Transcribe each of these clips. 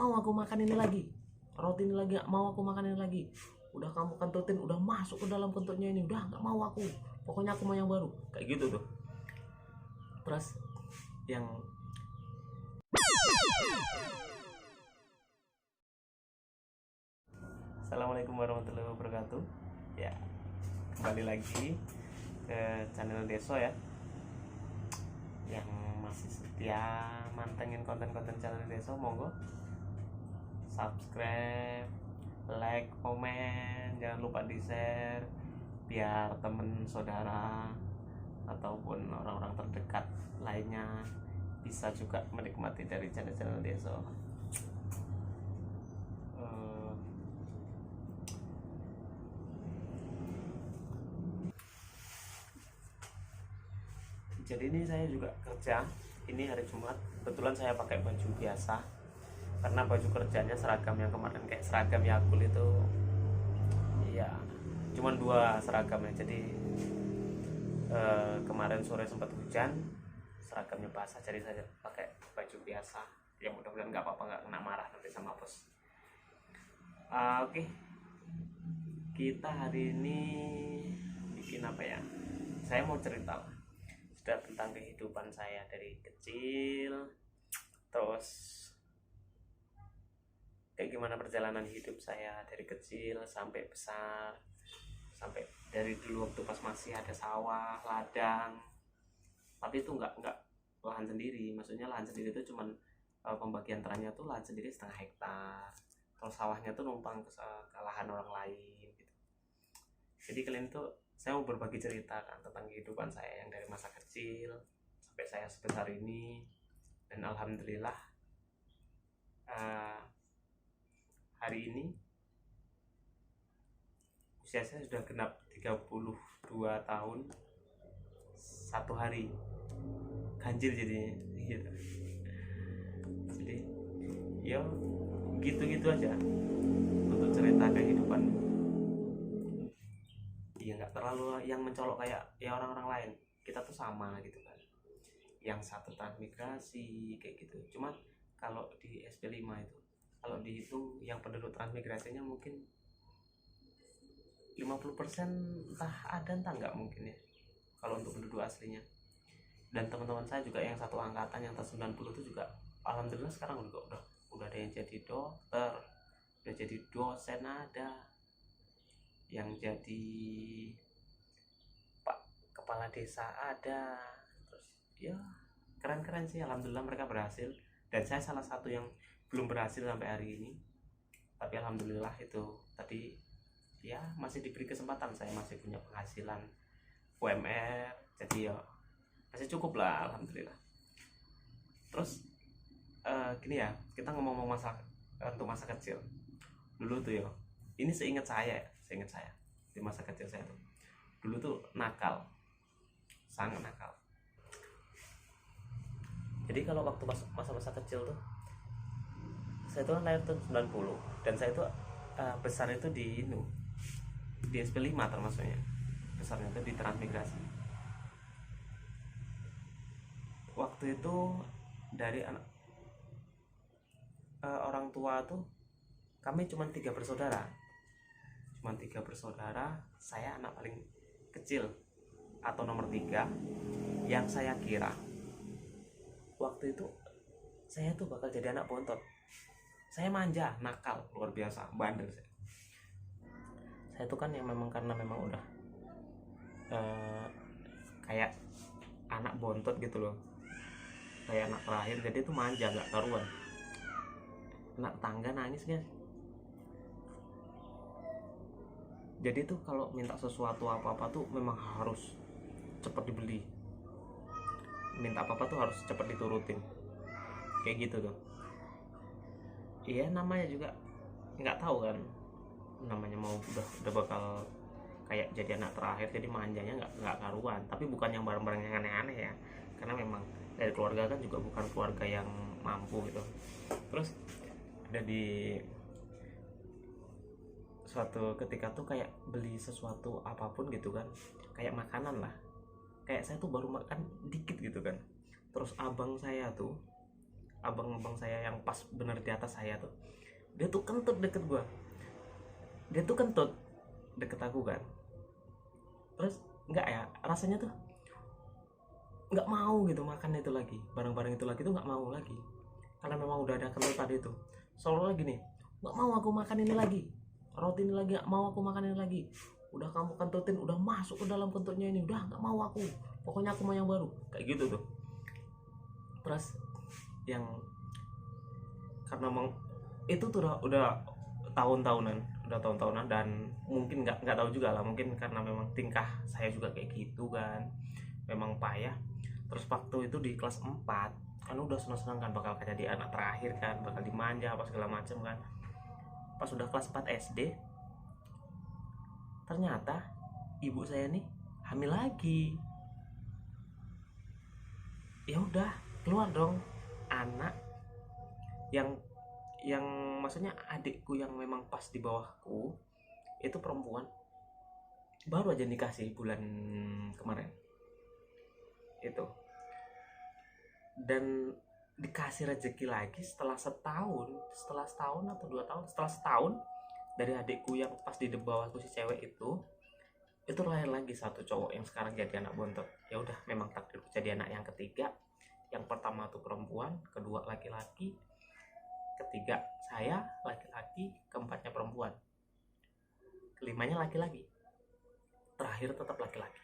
mau aku makan ini lagi, roti ini lagi, nggak mau aku makan ini lagi. Udah kamu kentutin, udah masuk ke dalam kentutnya ini, udah nggak mau aku, pokoknya aku mau yang baru, kayak gitu tuh. Terus yang Assalamualaikum warahmatullahi wabarakatuh. Ya, kembali lagi ke channel Deso ya, yang masih setia mantengin konten-konten channel Deso. Monggo subscribe, like, komen, jangan lupa di share biar temen saudara ataupun orang-orang terdekat lainnya bisa juga menikmati dari channel-channel Deso. Jadi ini saya juga kerja, ini hari Jumat, kebetulan saya pakai baju biasa karena baju kerjanya seragam yang kemarin kayak seragam Yakul itu ya cuman 2 seragamnya. Jadi kemarin sore sempat hujan, seragamnya basah, jadi saya pakai baju biasa. Ya mudah-mudahan nggak apa-apa, nggak kena marah nanti sama bos. Oke, kita hari ini bikin apa ya, saya mau cerita lah sudah tentang kehidupan saya dari kecil, terus kayak gimana perjalanan hidup saya dari kecil sampai besar, sampai dari dulu waktu pas masih ada sawah, ladang, tapi itu nggak lahan sendiri. Maksudnya lahan sendiri itu cuman pembagian tanahnya tuh lahan sendiri 1/2 hektar, terus sawahnya tuh numpang ke lahan orang lain gitu. Jadi kalian tuh, saya mau berbagi cerita kan tentang kehidupan saya yang dari masa kecil sampai saya sebesar ini. Dan alhamdulillah hari ini usia saya sudah genap 32 tahun 1 hari, ganjil jadinya gitu. Jadi ya gitu-gitu aja untuk cerita kehidupan. Ya nggak terlalu yang mencolok kayak ya orang-orang lain, kita tuh sama gitu kan, yang satu transmigrasi kayak gitu. Cuma kalau di SP5 itu, kalau dihitung yang penduduk transmigrasinya mungkin 50% entah ada entah nggak mungkin ya kalau untuk penduduk aslinya. Dan teman-teman saya juga yang satu angkatan yang tahun 90 itu juga alhamdulillah sekarang udah ada yang jadi dokter, udah jadi dosen, ada yang jadi pak kepala desa, ada. Terus ya keren-keren sih, alhamdulillah mereka berhasil. Dan saya salah satu yang belum berhasil sampai hari ini, tapi alhamdulillah itu tadi ya masih diberi kesempatan, saya masih punya penghasilan UMR, jadi ya masih cukup lah alhamdulillah. Terus gini ya, kita ngomong-ngomong untuk masa kecil dulu tuh ya, ini seingat saya di masa kecil saya tuh dulu tuh nakal, sangat nakal. Jadi kalau waktu masa-masa kecil tuh, saya tuh kan lahir tahun 90 dan saya tuh besar itu di SP5 termasuknya, besarnya itu di transmigrasi. Waktu itu dari orang tua tuh kami cuma 3 bersaudara, saya anak paling kecil atau nomor 3. Yang saya kira waktu itu saya tuh bakal jadi anak bontot. Saya manja, nakal, luar biasa, bandel saya tuh kan yang memang karena memang udah kayak anak bontot gitu loh, kayak anak terakhir, jadi tuh manja gak karuan. Anak tangga nangis guys. Jadi tuh kalau minta sesuatu apa-apa tuh memang harus cepet dibeli, minta apa-apa tuh harus cepet diturutin, kayak gitu tuh. Iya, namanya juga nggak tahu kan, namanya mau udah bakal kayak jadi anak terakhir, jadi manjanya nggak karuan. Tapi bukan yang barang-barang yang aneh-aneh ya, karena memang dari keluarga kan juga bukan keluarga yang mampu gitu. Terus ada di suatu ketika tuh kayak beli sesuatu apapun gitu kan, kayak makanan lah, kayak saya tuh baru makan dikit gitu kan, terus abang saya tuh abang-abang saya yang pas bener di atas saya tuh, dia tuh kentut deket gua, dia tuh kentut deket aku kan. Terus nggak ya, rasanya tuh nggak mau gitu makan itu lagi, barang-barang itu lagi tuh nggak mau lagi, karena memang udah ada kentut tadi itu. Soalnya gini, nggak mau aku makan ini lagi, roti ini lagi nggak mau aku makan ini lagi, udah kamu kentutin, udah masuk ke dalam kentutnya ini, udah nggak mau aku, pokoknya aku mau yang baru, kayak gitu tuh. Terus yang karena itu tuh udah tahun-tahunan, dan mungkin nggak tahu juga lah, mungkin karena memang tingkah saya juga kayak gitu kan, memang payah. Terus waktu itu di kelas 4 kan udah senang-senang kan bakal jadi anak terakhir kan, bakal dimanja apa segala macem kan. Pas udah kelas 4 SD, ternyata ibu saya nih hamil lagi. Ya udah, keluar dong anak yang maksudnya adikku yang memang pas di bawahku itu perempuan, baru aja dikasih bulan kemarin itu, dan dikasih rezeki lagi setelah setahun atau 2 tahun, setelah setahun dari adikku yang pas di bawahku si cewek itu lahir lagi satu cowok yang sekarang jadi anak bontot. Ya udah, memang takdirku jadi anak yang ketiga. Yang pertama tuh perempuan, kedua laki-laki, ketiga saya laki-laki, keempatnya perempuan, kelimanya laki-laki, terakhir tetap laki-laki.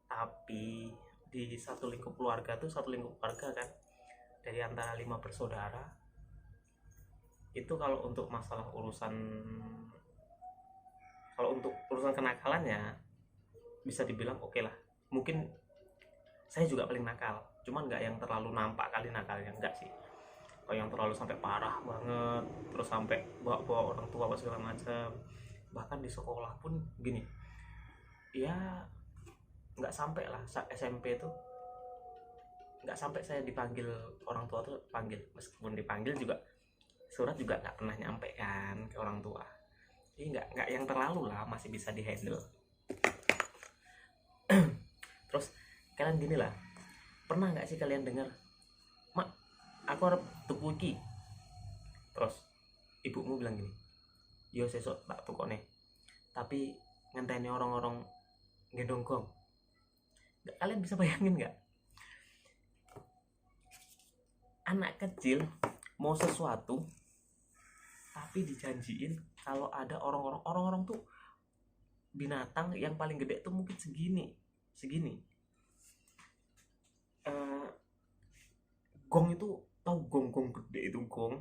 Tapi di satu lingkup keluarga kan, dari antara 5 bersaudara itu, kalau untuk urusan kenakalannya bisa dibilang oke lah. Mungkin saya juga paling nakal, cuman nggak yang terlalu nampak kali nakalnya, enggak sih. Kalau yang terlalu sampai parah banget, terus sampai bawa orang tua apa segala macam, bahkan di sekolah pun gini ya, nggak sampai lah. SMP tuh nggak sampai saya dipanggil orang tua tuh panggil, meskipun dipanggil juga surat juga nggak pernah nyampe kan ke orang tua. Jadi nggak yang terlalu lah, masih bisa dihandle. Terus kalian gini lah, pernah nggak sih kalian dengar, mak aku harap tuku iki, terus ibumu bilang gini, yo sesok tak tukone, tapi ngenteni orang-orang gendong gong. Kalian bisa bayangin nggak, anak kecil mau sesuatu tapi dijanjiin kalau ada orang-orang tuh, binatang yang paling gede tuh mungkin segini gong itu, tahu gong gede itu, gong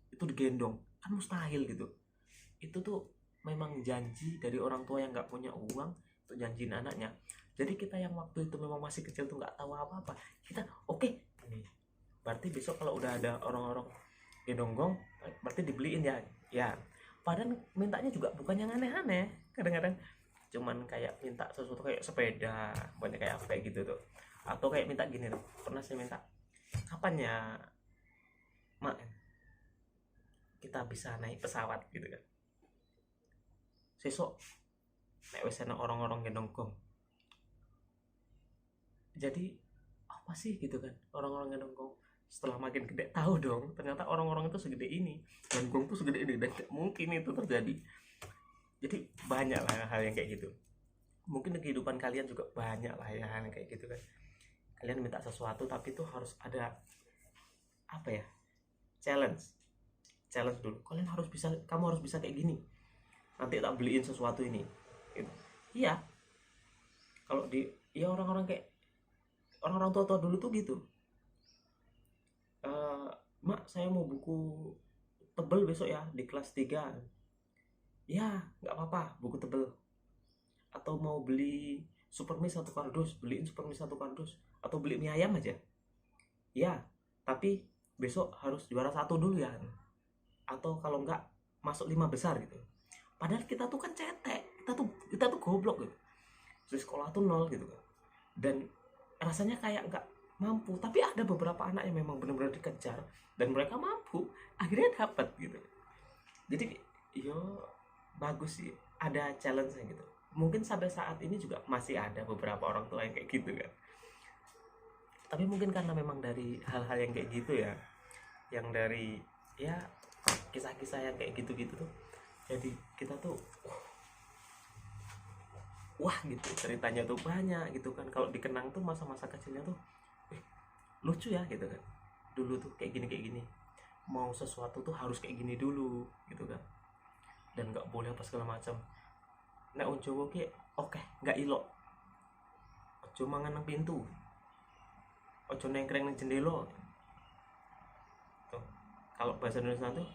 itu digendong kan mustahil gitu. Itu tuh memang janji dari orang tua yang nggak punya uang untuk janjiin anaknya. Jadi kita yang waktu itu memang masih kecil tuh nggak tahu apa-apa, kita oke, berarti besok kalau udah ada orang-orang gendong gong berarti dibeliin ya. Padahal mintanya juga bukan yang aneh-aneh, kadang-kadang cuman kayak minta sesuatu kayak sepeda, banyak kayak apa gitu tuh. Atau kayak minta gini tuh, pernah saya minta, kapan ya mak kita bisa naik pesawat gitu kan, sesok nek wis ana orang-orang gendong gong. Jadi apa sih gitu kan orang-orang gendong gong. Setelah makin gede tahu dong, ternyata orang-orang itu segede ini dan gong tuh segede ini, dan gak mungkin itu terjadi. Jadi banyak lah hal yang kayak gitu. Mungkin di kehidupan kalian juga banyak lah ya hal yang kayak gitu kan. Kalian minta sesuatu tapi tuh harus ada apa ya, challenge dulu. Kamu harus bisa kayak gini, nanti tak beliin sesuatu ini gitu. Iya, kalau orang-orang kayak orang-orang tua dulu tuh gitu. Mak saya mau buku tebel besok ya di kelas 3. Ya nggak apa-apa, buku tebel. Atau mau beli supermi 1 kardus, beliin supermi 1 kardus. Atau beli mie ayam aja ya, tapi besok harus juara 1 dulu ya, atau kalau nggak masuk 5 besar gitu. Padahal kita tuh kan cetek, kita tuh goblok gitu, di sekolah tuh 0 gitu kan, dan rasanya kayak nggak mampu. Tapi ada beberapa anak yang memang benar-benar dikejar dan mereka mampu, akhirnya dapat gitu. Jadi yo bagus sih ada challenge-nya gitu. Mungkin sampai saat ini juga masih ada beberapa orang tua yang kayak gitu kan. Tapi mungkin karena memang dari hal-hal yang kayak gitu ya, yang dari ya kisah-kisah yang kayak gitu-gitu tuh, jadi kita tuh wah gitu ceritanya tuh banyak gitu kan. Kalau dikenang tuh masa-masa kecilnya tuh lucu ya gitu kan. Dulu tuh kayak gini, mau sesuatu tuh harus kayak gini dulu gitu kan, dan nggak boleh apa segala macam. Nek wong Jawa ki oke nggak ilok, ojo mangan nang pintu, ojo nengkreng nang jendela tuh. Kalau bahasa Indonesia tuh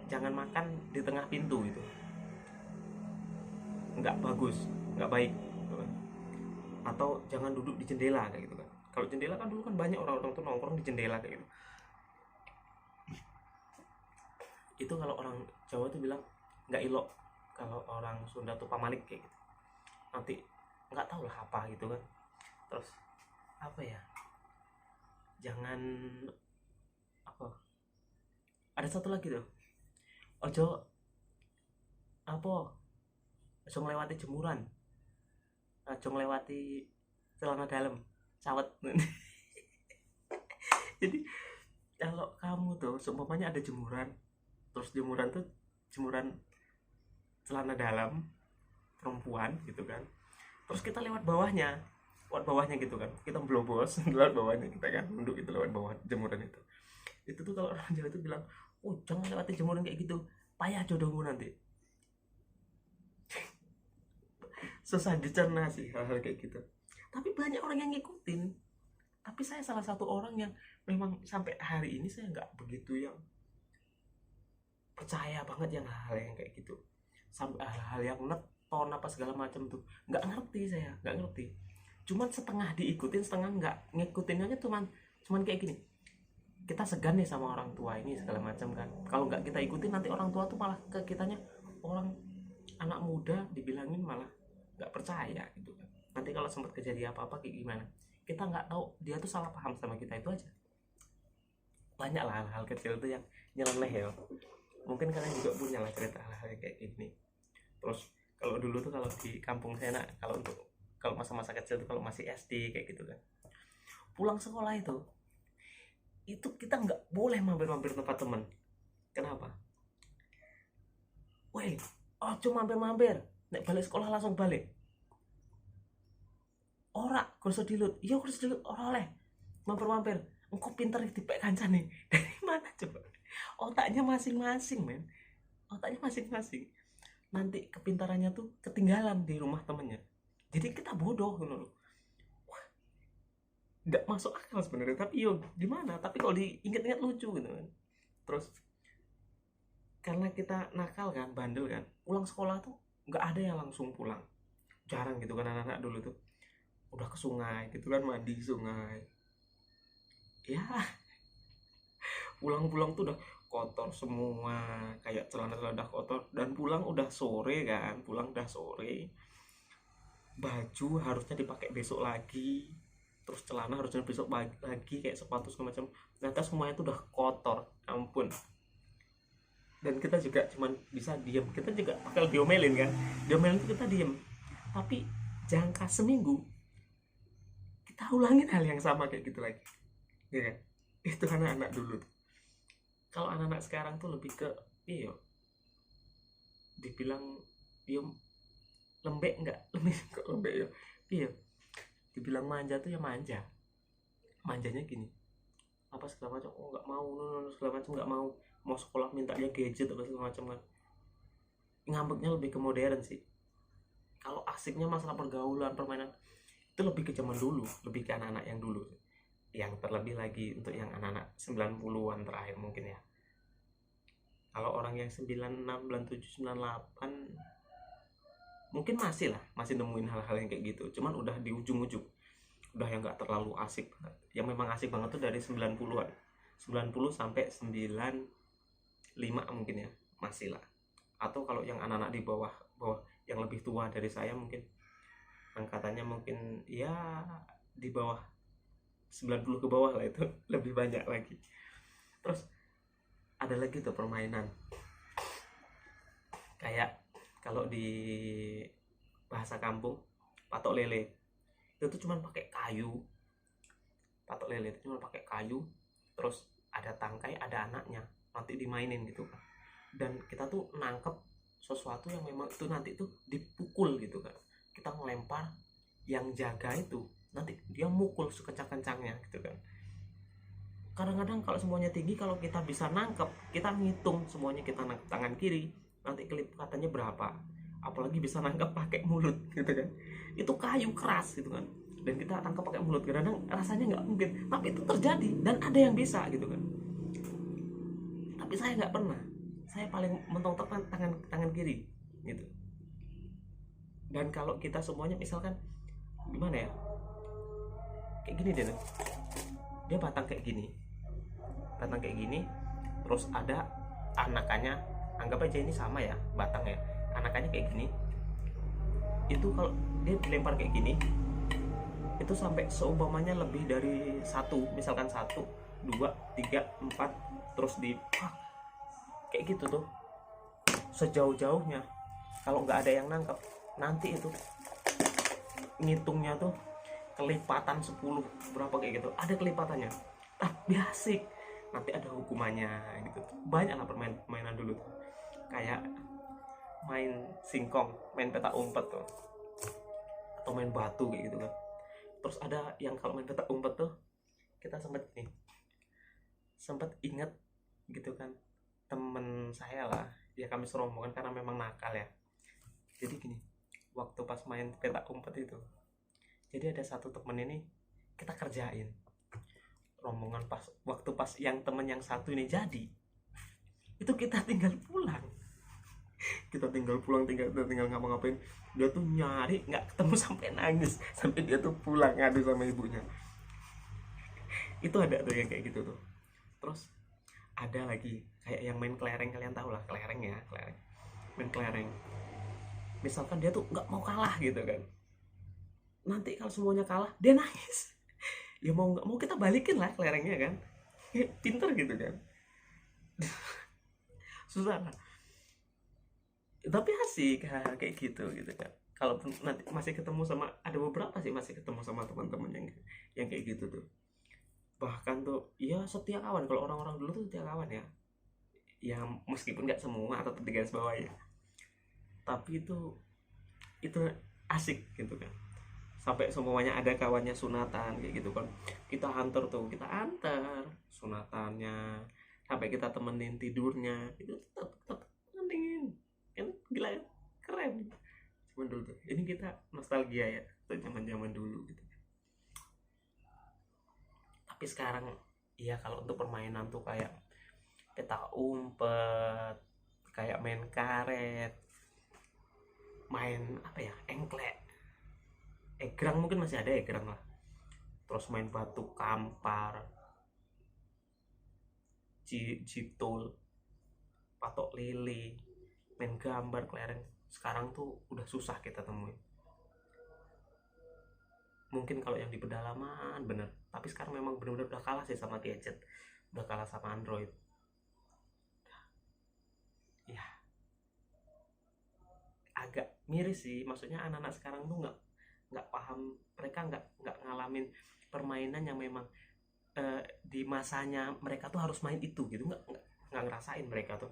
jangan makan di tengah pintu gitu, nggak bagus, nggak baik gitu kan. Atau jangan duduk di jendela kayak gitu kan. Kalau jendela kan dulu kan banyak orang-orang tuh nongkrong di jendela kayak gitu. Itu kalau orang Jawa tuh bilang nggak ilok. Kalau orang Sunda tuh pamalik kayak gitu. Nanti nggak tahu lah apa gitu kan. Terus apa ya, jangan apa, ada satu lagi tuh, ojo apa, ojo ngelewati jemuran, ojo ngelewati celana dalam sawet. Jadi kalau kamu tuh seumpamanya ada jemuran, terus jemuran tuh jemuran celana dalam perempuan gitu kan, terus kita lewat bawahnya gitu kan, kita blobos lewat bawahnya kita kan, nunduk itu lewat bawah jemuran itu tuh kalau orang Jawa itu bilang, oh jangan lewati jemuran kayak gitu, payah jodohmu nanti. Susah dicerna sih hal-hal kayak gitu, tapi banyak orang yang ngikutin. Tapi saya salah satu orang yang memang sampai hari ini saya nggak begitu yang percaya banget yang hal-hal yang kayak gitu, sampai hal-hal yang neton apa segala macam tuh nggak ngerti, saya nggak ngerti. Cuman setengah diikutin setengah nggak ngikutin aja, cuman kayak gini, kita segan nih sama orang tua ini segala macam kan. Kalau nggak kita ikutin nanti orang tua tuh malah ke kitanya, orang anak muda dibilangin malah nggak percaya gitu kan. Nanti kalau sempat kejadian apa-apa kayak gimana, kita nggak tahu, dia tuh salah paham sama kita, itu aja. Banyak lah hal-hal kecil tuh yang nyeleneh ya. Mungkin kalian juga punya lah cerita hal-hal kayak gini. Terus kalau dulu tuh kalau di kampung saya nak, kalau masa-masa kecil tuh kalau masih SD kayak gitu kan, pulang sekolah itu kita nggak boleh mampir-mampir tempat teman. Kenapa? Woi, oh cuma mampir-mampir, nek balik sekolah langsung balik. Ora kursus dilut, iya kursus dilut ora oleh mampir-mampir. Engkau pinter dipek kancane. Dari mana coba? Otaknya masing-masing men, otaknya masing-masing. Nanti kepintarannya tuh ketinggalan di rumah temennya, jadi kita bodoh gitu loh. Nggak masuk akal sebenarnya, tapi yo gimana, tapi kalau diinget-inget lucu gitu kan. Terus karena kita nakal kan, bandel kan, pulang sekolah tuh nggak ada yang langsung pulang, jarang gitu kan. Anak-anak dulu tuh udah ke sungai gitu kan, mandi di sungai ya. Pulang-pulang tuh udah kotor semua, kayak celana-celana udah kotor, dan pulang udah sore kan, pulang udah sore, baju harusnya dipakai besok lagi, terus celana harusnya besok lagi, kayak sepatu segala macam, ternyata semuanya itu udah kotor, ampun. Dan kita juga cuman bisa diem, kita juga bakal diomelin kan, diomelin itu kita diem, tapi jangka seminggu kita ulangin hal yang sama kayak gitu lagi, ya kan? Itu anak-anak dulu. Kalau anak-anak sekarang tuh lebih ke iyo, dibilang iyo lembek, enggak lebih kok lembek ya, iya. Dibilang manja tuh ya manja, manjanya gini, apa segala macam, oh nggak mau, segala macam nggak mau sekolah mintanya gadget atau segala macam kan. Ngambeknya lebih ke modern sih. Kalau asiknya masalah pergaulan, permainan, itu lebih ke zaman dulu, lebih ke anak-anak yang dulu. Yang terlebih lagi untuk yang anak-anak 90-an terakhir mungkin ya. Kalau orang yang 96, 97, 98 mungkin masih lah, masih nemuin hal-hal yang kayak gitu. Cuman udah di ujung-ujung, udah yang nggak terlalu asik banget. Yang memang asik banget tuh dari 90-an, 90 sampai 95 mungkin ya, masih lah. Atau kalau yang anak-anak di bawah yang lebih tua dari saya, mungkin angkatannya mungkin ya di bawah 90 ke bawah lah, itu lebih banyak lagi. Terus ada lagi tuh permainan kayak kalau di bahasa kampung patok lele, itu tuh cuman pakai kayu, patok lele itu cuma pakai kayu, terus ada tangkai, ada anaknya, nanti dimainin gitu kan. Dan kita tuh nangkep sesuatu yang memang itu nanti tuh dipukul gitu kan. Kita ngelempar, yang jaga itu nanti dia mukul sekencang-kencangnya gitu kan. Kadang-kadang kalau semuanya tinggi, kalau kita bisa nangkep, kita ngitung semuanya, kita nangkep tangan kiri, nanti kelipatannya berapa. Apalagi bisa nangkep pakai mulut gitu kan, itu kayu keras gitu kan, dan kita tangkap pakai mulut. Kadang-kadang rasanya nggak mungkin, tapi itu terjadi dan ada yang bisa gitu kan. Tapi saya nggak pernah, saya paling mentok tangan tangan kiri gitu. Dan kalau kita semuanya misalkan gimana ya, kayak gini deh, dia batang kayak gini, terus ada anakannya, anggap aja ini sama ya batang ya, anakannya kayak gini. Itu kalau dia dilempar kayak gini, itu sampai seumpamanya lebih dari satu, misalkan 1, 2, 3, 4, terus di kayak gitu tuh sejauh-jauhnya. Kalau nggak ada yang nangkep, nanti itu ngitungnya tuh kelipatan 10 berapa kayak gitu, ada kelipatannya. Tapi asik, nanti ada hukumannya gitu. Banyak lah permainan dulu tuh, kayak main singkong, main petak umpet tuh, atau main batu kayak gitu kan. Terus ada yang kalau main petak umpet tuh kita sempet inget gitu kan, temen saya lah, ya kami serombongan karena memang nakal ya. Jadi gini, waktu pas main petak umpet itu, jadi ada satu temen ini kita kerjain rombongan, waktu pas yang temen yang satu ini jadi, itu kita tinggal pulang, tinggal ngapa-ngapain, dia tuh nyari nggak ketemu sampai nangis, sampai dia tuh pulang ngadu sama ibunya. Itu ada tuh yang kayak gitu tuh. Terus ada lagi kayak yang main kelereng, kalian tahu lah kelereng ya, main kelereng, misalkan dia tuh nggak mau kalah gitu kan, nanti kalau semuanya kalah dia nangis. Ya mau nggak mau kita balikin lah kelerengnya kan. Pinter gitu kan. Susah lah, tapi asik kayak gitu kan. Kalau nanti masih ketemu sama, ada beberapa sih masih ketemu sama teman-teman yang kayak gitu tuh. Bahkan tuh ya setia kawan, kalau orang-orang dulu tuh setia kawan ya, ya meskipun nggak semua atau di garis bawah ya, tapi itu asik gitu kan. Sampai semuanya ada kawannya sunatan kayak gitu kan, kita antar sunatannya, sampai kita temenin tidurnya, itu tetap temenin kan. Gila kan, keren. Cuman dulu tuh, ini kita nostalgia ya tuh, zaman dulu gitu. Tapi sekarang iya, kalau untuk permainan tuh kayak petak umpet, kayak main karet, main apa ya, engklek, egrang mungkin masih ada egrang lah, terus main batu kampar, jitul, patok lele, main gambar, kelereng, sekarang tuh udah susah kita temuin. Mungkin kalau yang di pedalaman bener, tapi sekarang memang bener-bener udah kalah sih sama gadget, udah kalah sama Android ya. Agak miris sih, maksudnya anak-anak sekarang tuh nggak paham, mereka nggak ngalamin permainan yang memang di masanya mereka tuh harus main itu gitu, nggak ngerasain mereka tuh.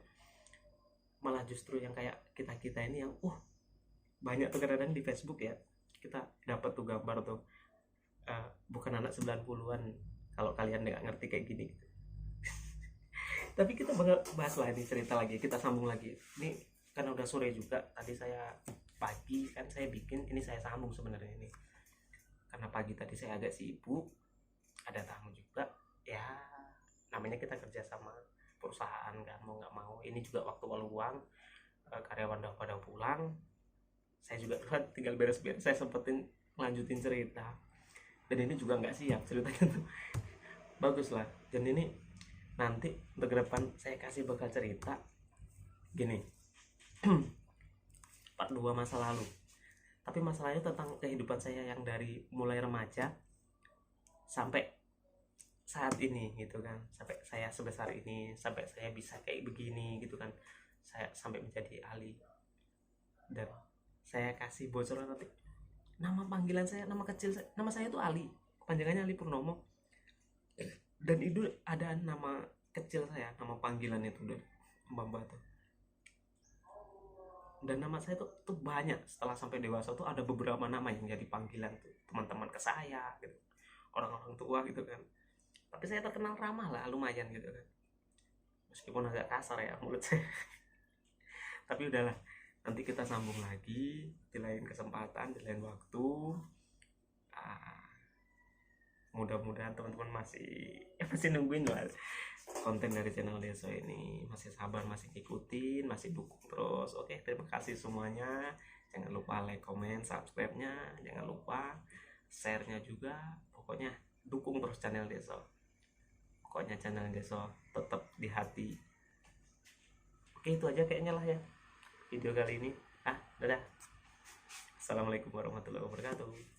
Malah justru yang kayak kita ini yang banyak tuh kadang-kadang di Facebook ya, kita dapat tuh gambar tuh bukan anak 90-an, kalau kalian nggak ngerti kayak gini gitu. Tapi kita bahas lah ini, cerita lagi, kita sambung lagi ini karena udah sore juga. Tadi saya pagi kan saya bikin ini, saya sambung sebenarnya ini karena pagi tadi saya agak sibuk, ada tamu juga ya, namanya kita kerja sama perusahaan kan, mau nggak mau ini juga waktu luang, karyawan udah pada pulang, saya juga tinggal beres-beres, saya sempetin lanjutin cerita. Dan ini juga nggak siap ceritanya tuh, bagus lah. Dan ini nanti untuk depan saya kasih bakal cerita gini. Part 2 masa lalu, tapi masalahnya tentang kehidupan saya yang dari mulai remaja sampai saat ini gitu kan, sampai saya sebesar ini, sampai saya bisa kayak begini gitu kan, saya sampai menjadi ahli. Dan saya kasih bocoran nanti, nama panggilan saya, nama kecil saya, nama saya itu Ali, panjangannya Ali Purnomo. Dan itu ada nama kecil saya, nama panggilan itu dan Mbak tuh. Dan nama saya tuh banyak, setelah sampai dewasa tuh ada beberapa nama yang jadi panggilan tuh teman-teman ke saya gitu, orang-orang tua gitu kan. Tapi saya terkenal ramah lah, lumayan gitu kan, meskipun agak kasar ya mulut saya. Tapi udahlah, nanti kita sambung lagi di lain kesempatan, di lain waktu. Ah, mudah-mudahan teman-teman masih nungguin lah konten dari channel Deso ini, masih sabar, masih ngikutin, masih dukung terus. Oke, terima kasih semuanya. Jangan lupa like, comment, subscribe-nya, jangan lupa share-nya juga. Pokoknya dukung terus channel Deso. Pokoknya channel Deso tetap di hati. Oke, itu aja kayaknya lah ya video kali ini. Dadah. Assalamualaikum warahmatullahi wabarakatuh.